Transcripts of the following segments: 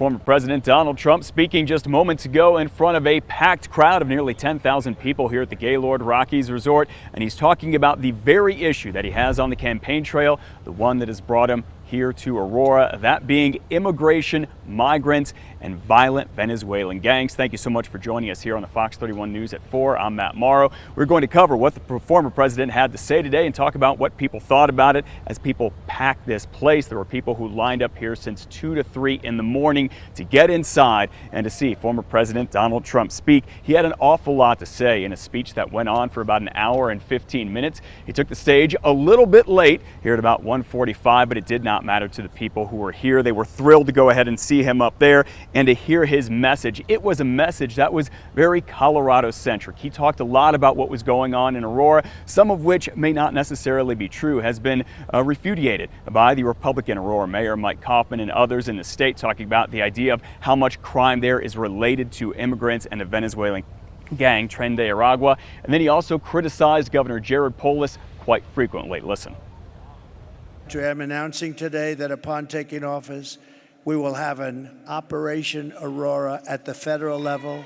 Former President Donald Trump speaking just moments ago in front of a packed crowd of nearly 10,000 people here at the Gaylord Rockies Resort, and he's talking about the very issue that he has on the campaign trail, the one that has brought him here to Aurora, that being immigration, migrants, and violent Venezuelan gangs. Thank you so much for joining us here on the Fox 31 News at 4. I'm Matt Morrow. We're going to cover what the former president had to say today and talk about what people thought about it as people packed this place. There were people who lined up here since 2 to 3 in the morning to get inside and to see former President Donald Trump speak. He had an awful lot to say in a speech that went on for about an hour and 15 minutes. He took the stage a little bit late, here at about 1:45, but it did not matter to the people who were here. They were thrilled to go ahead and see him up there and to hear his message. It was a message that was very Colorado-centric. He talked a lot about what was going on in Aurora, some of which may not necessarily be true, has been refuted by the Republican Aurora Mayor Mike Coffman and others in the state, talking about the idea of how much crime there is related to immigrants and the Venezuelan gang Tren de Aragua. And then he also criticized Governor Jared Polis quite frequently. Listen. I am announcing today that upon taking office, we will have an Operation Aurora at the federal level.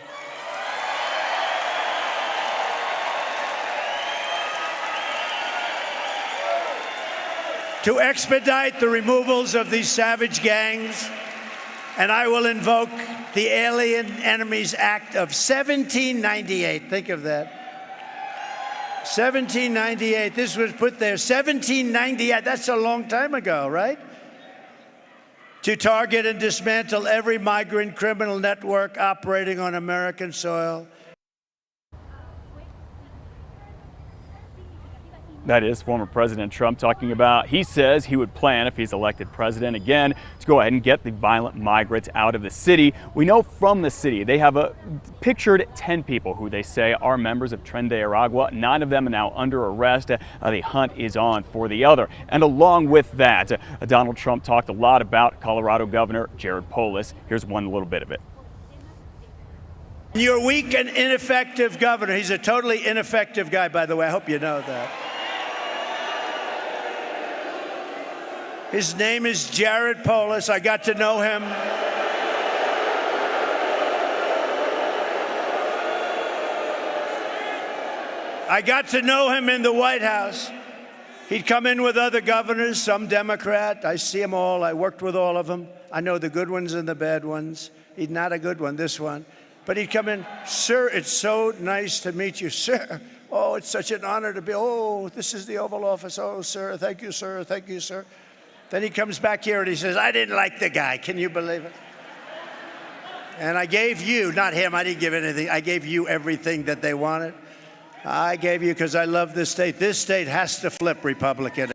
To expedite the removals of these savage gangs, and I will invoke the Alien Enemies Act of 1798. Think of that. 1798, this was put there, 1798, that's a long time ago, right? To target and dismantle every migrant criminal network operating on American soil. That is former President Trump talking about, he says he would plan, if he's elected president again, to go ahead and get the violent migrants out of the city. We know from the city, they have pictured 10 people who they say are members of Tren de Aragua. 9 of them are now under arrest. The hunt is on for the other. And along with that, Donald Trump talked a lot about Colorado Governor Jared Polis. Here's one little bit of it. You're weak and ineffective governor. He's a totally ineffective guy, by the way. I hope you know that. His name is Jared Polis. I got to know him. I got to know him in the White House. He'd come in with other governors, some Democrat. I see them all. I worked with all of them. I know the good ones and the bad ones. He's not a good one, this one. But he'd come in, sir, it's so nice to meet you, sir. Oh, it's such an honor to be, oh, this is the Oval Office. Oh, sir, thank you, sir. Thank you, sir. Then he comes back here and he says, I didn't like the guy. Can you believe it? And I gave you, not him, I didn't give anything. I gave you everything that they wanted. I gave you because I love this state. This state has to flip Republican.